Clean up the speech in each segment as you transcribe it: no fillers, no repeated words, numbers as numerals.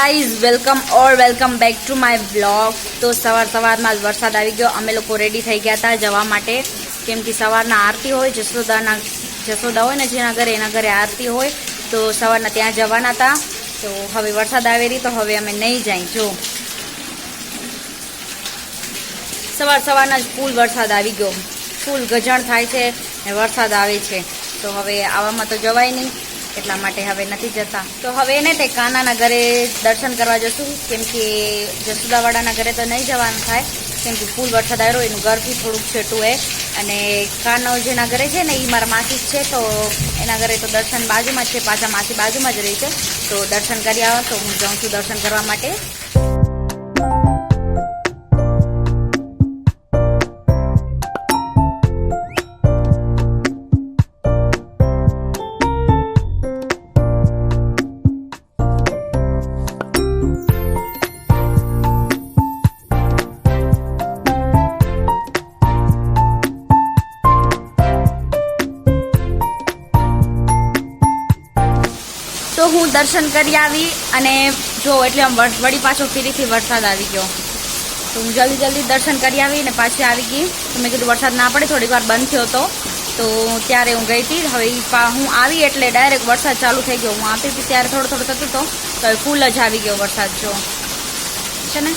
Guys welcome back to my blog. તો સવારમાં જ વરસાદ આવી ગયો। અમે લોકો રેડી થઈ ગયા હતા જવા માટે, કેમ કે સવારના આરતી હોય, જસોદા હોય ને જેના ઘરે, એના ઘરે આરતી હોય, તો સવારના ત્યાં જવાના હતા। તો હવે વરસાદ આવી રહી, તો હવે અમે નહીં જાય। જો સવારના જ ફૂલ વરસાદ આવી ગયો, ફૂલ ગજણ થાય છે ને વરસાદ આવે છે, તો હવે આવામાં તો જવાય નહીં, એટલા માટે હવે નથી જતા। તો હવે એને તે કાનાના ઘરે દર્શન કરવા જશું, કેમ કે જસુદાવાડાના ઘરે તો નહીં જવાનું થાય, કેમ કે ફૂલ વરસાદ આવ્યો, એનું ઘરથી થોડુંક છેટું હે, અને કાનો જેના ઘરે છે ને એ મારા માસી જ છે, તો એના ઘરે તો દર્શન બાજુમાં જ છે, પાછા માસી બાજુમાં જ રહી છે, તો દર્શન કરી આવો। તો હું જાઉં છું દર્શન કરવા માટે। તો હું દર્શન કરી આવી, અને જો એટલે આમ વળી પાછો ફરીથી વરસાદ આવી ગયો, તો હું જલ્દી દર્શન કરી આવી ને પાછી આવી ગઈ। તો મેં કીધું વરસાદ ના પડે, થોડીક વાર બંધ થયો હતો, તો ત્યારે હું ગઈ હતી। હવે હું આવી એટલે ડાયરેક્ટ વરસાદ ચાલુ થઈ ગયો। હું આવતી હતી ત્યારે થોડો થતું હતો, તો હવે ફૂલ જ આવી ગયો વરસાદ, જો છે ને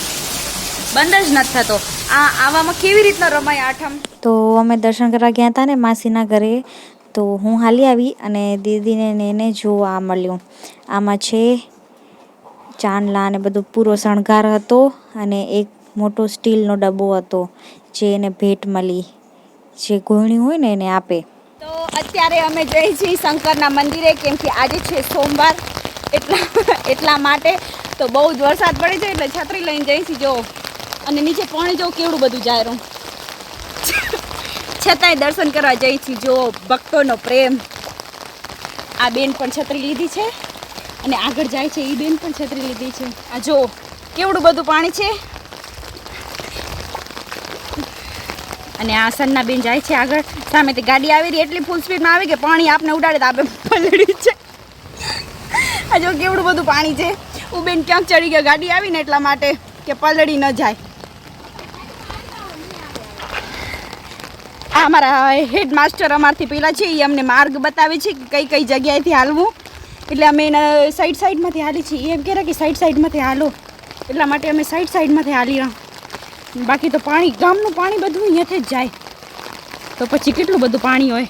બંધ જ નથી થતો। આવામાં કેવી રીતના રમાય આઠમ। તો અમે દર્શન કરવા ગયા હતા ને માસીના ઘરે, તો હું હાલી આવી અને દીદીને ને એને જોવા મળ્યું। આમાં છે ચાંદલા ને બધું પૂરો શણગાર હતો, અને એક મોટો સ્ટીલનો ડબ્બો હતો જે એને ભેટ મળી, જે ગોળણી હોય ને એને આપે। તો અત્યારે અમે જઈએ છીએ શંકરના મંદિરે, કેમ કે આજે છે સોમવાર, એટલા માટે તો બહુ જ વરસાદ પડે છે, એટલે છત્રી લઈને જઈએ છીએ। જો અને નીચે પાણી જો કેવડું બધું જાય રહ્યું, છતાંય દર્શન કરવા જઈએ છીએ। જો ભક્તોનો પ્રેમ। આ બેન પણ છત્રી લીધી છે, અને આગળ જાય છે એ બેન પણ છત્રી લીધી છે। આ જો કેવડું બધું પાણી છે, અને આ સન્ના બેન જાય છે આગળ, સામેથી ગાડી આવી રહી, એટલી ફૂલ સ્પીડમાં આવી કે પાણી આપને ઉડાડે તો આપણે પલળી છે। આ જો કેવડું બધું પાણી છે, હું બેન ક્યાંક ચડી ગયા, ગાડી આવીને એટલા માટે કે પલળી ન જાય। આ અમારા હેડ માસ્ટર અમારથી પેલા છે, એ અમને માર્ગ બતાવે છે કે કઈ જગ્યાએથી હાલવું, એટલે અમે એના સાઈડમાંથી હાલી છીએ। એમ કહેવાય કે સાઈડમાંથી હાલો, એટલા માટે અમે સાઈડમાંથી હાલી રહ્યા। બાકી તો પાણી, ગામનું પાણી બધું અહીંયાથી જ જાય, તો પછી કેટલું બધું પાણી હોય।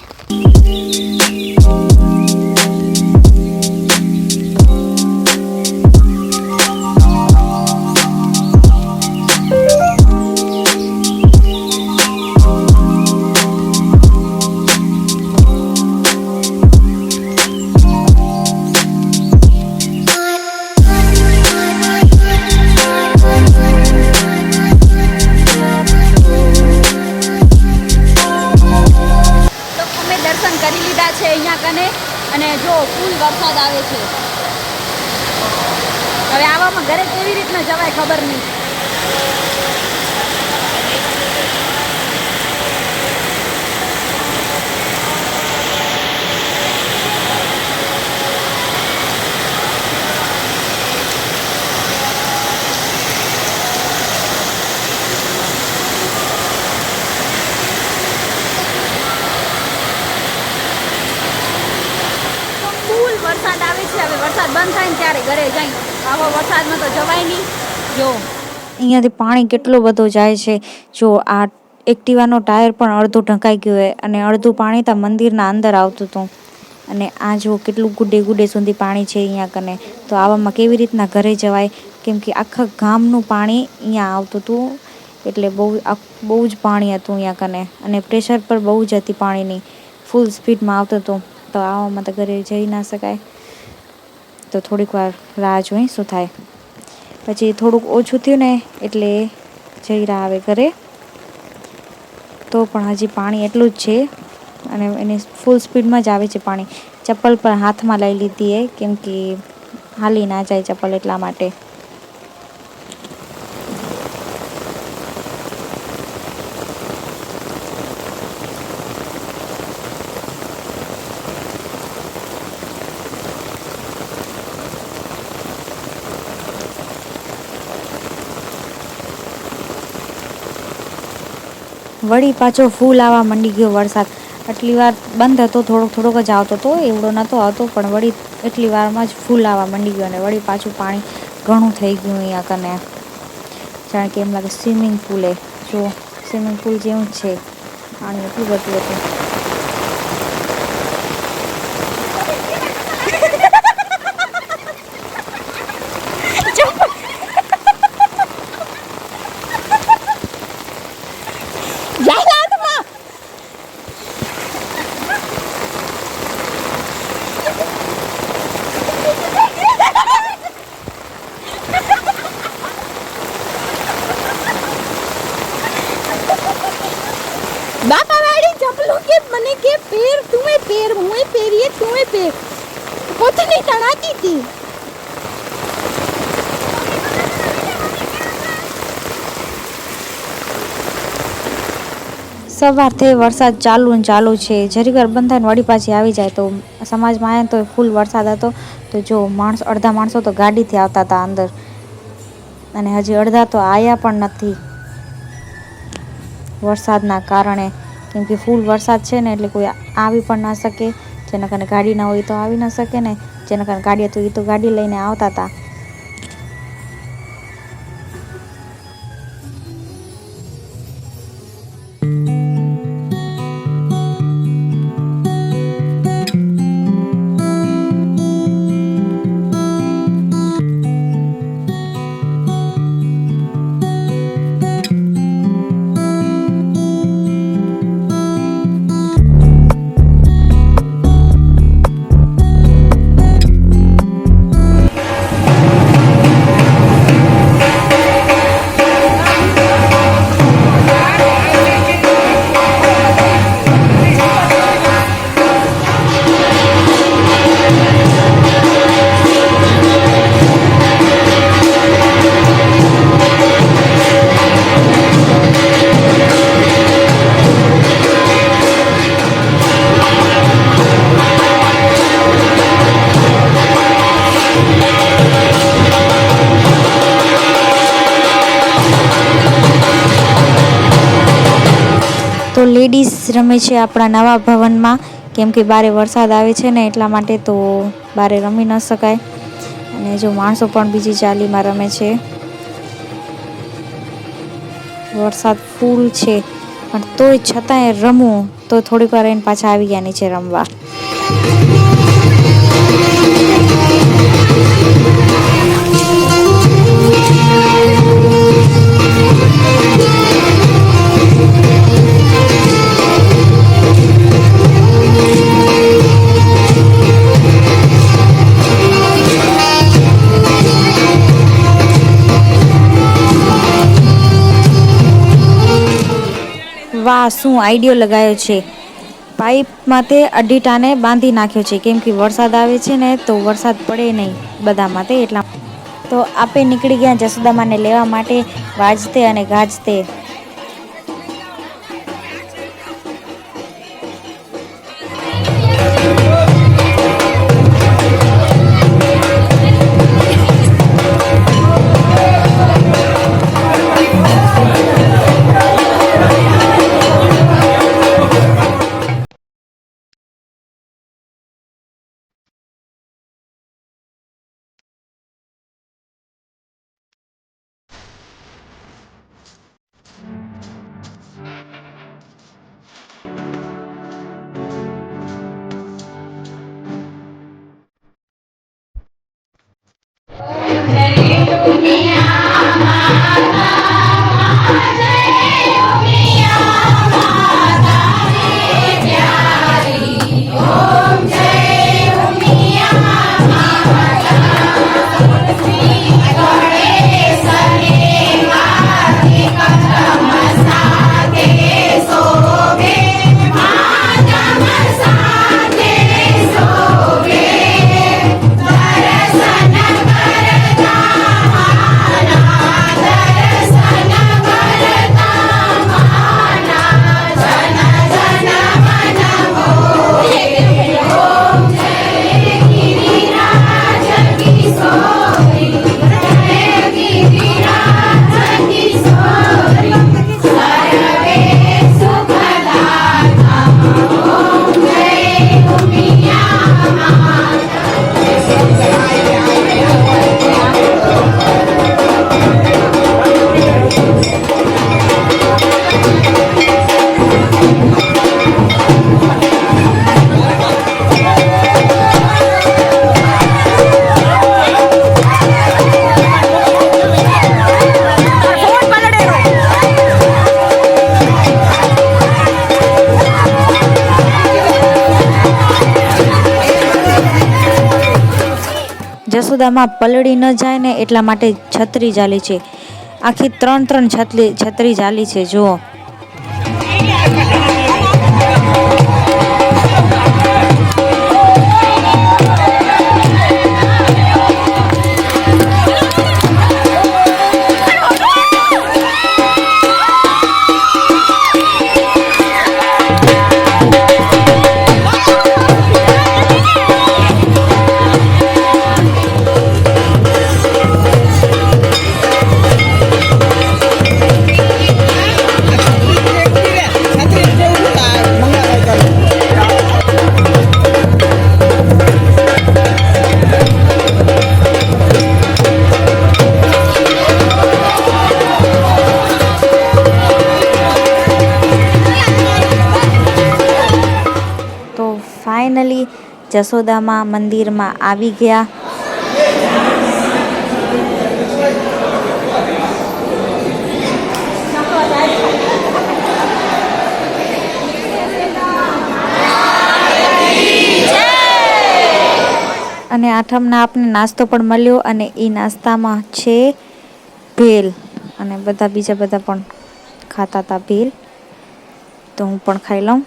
કરી લીધા છે અહીંયા કને, અને જો ફૂલ વરસાદ આવે છે। હવે આવામાં ઘરે કેવી રીતના જવાય ખબર નહીં। વરસાદ આવે છે, હવે વરસાદ બંધ થાય ને ત્યારે ઘરે જાય, આવા વરસાદમાં તો જવાય નહીં। જો અહીંયાથી પાણી કેટલો બધો જાય છે, જો આ એક્ટિવાનો ટાયર પણ અડધું ઢંકાઈ ગયું હોય, અને અડધું પાણી તો મંદિરના અંદર આવતું હતું, અને આ જો કેટલું ગુડે સુધી પાણી છે અહીંયા કને। તો આવામાં કેવી રીતના ઘરે જવાય, કેમ કે આખા ગામનું પાણી અહીંયા આવતું હતું, એટલે બહુ જ પાણી હતું અહીંયા કને, અને પ્રેશર પર બહુ જ હતી પાણીની, ફૂલ સ્પીડમાં આવતું હતું, તો આવામાં તો ઘરે જઈ ના શકાય। તો થોડીક વાર રાહ જોઈ શું થાય, પછી થોડુંક ઓછું થયું ને એટલે જઈ રહ્યા આવે ઘરે। તો પણ હજી પાણી એટલું જ છે, અને એને ફૂલ સ્પીડમાં જ આવે છે પાણી। ચપ્પલ પણ હાથમાં લઈ લીધી એ, કેમ કે હાલી ના જાય ચપ્પલ, એટલા માટે। વળી પાછો ફૂલ આવવા માંડી ગયો વરસાદ. આટલી વાર બંધ હતો, થોડોક જ આવતો હતો, એવડો નહોતો આવતો, પણ વળી એટલી વારમાં જ ફૂલ આવવા માંડી ગયો અને વળી પાછું પાણી ઘણું થઈ ગયું અહીંયા કને. જાણે કે એમ લાગે સ્વિમિંગ પુલે, જો સ્વિમિંગ પુલ જેવું જ છે, પાણી એટલું બધું હતું. बापा वाली चप्पलों के मने के पैर तुम्हें पैर मुँह पैरिए तुम्हें पैर पोतनी तड़ाती थी. સવારથી વરસાદ ચાલુ છે. જરીક વાર બંધ થાય વળી પાછી આવી જાય. તો સમાજમાં આવ્યા તો ફૂલ વરસાદ હતો. તો જો અડધા માણસો તો ગાડીથી આવતા હતા અંદર, અને હજી અડધા તો આવ્યા પણ નથી વરસાદના કારણે. કેમ કે ફૂલ વરસાદ છે ને, એટલે કોઈ આવી પણ ના શકે. જેના કારણે ગાડી ના હોય તો આવી ના શકે ને, જેના કારણે ગાડી હતું એ તો ગાડી લઈને આવતા હતા. તો લેડીઝ રમે છે આપણા નવા ભવનમાં, કેમ કે બારે વરસાદ આવે છે ને એટલા માટે, તો બારે રમી ન શકાય. અને જો માણસો પણ બીજી ચાલીમાં રમે છે. વરસાદ ફૂલ છે પણ તોય છતાંય રમવું, તો થોડીક વાર એને પાછા આવી ગયા નીચે રમવા. વાહ, શું આઈડિયો લગાવ્યો છે. પાઇપમાં તે અડીટાને બાંધી નાખ્યો છે, કેમ કે વરસાદ આવે છે ને તો વરસાદ પડે નહીં બધામાં તે એટલા. તો આપે નીકળી ગયા જસોદામાને લેવા માટે, વાજતે અને ગાજતે. જસોદામાં પલળી ન જાય ને એટલા માટે છત્રી ચાલી છે. આખી 3 છત્રી ચાલી છે જુઓ. ફાઇનલી જસોદામાં મંદિરમાં આવી ગયા. અને આઠમના આપને નાસ્તો પણ મળ્યો અને એ નાસ્તામાં છે ભેલ અને બીજા બધા પણ ખાતા હતા ભેલ. તો હું પણ ખાઈ લઉં.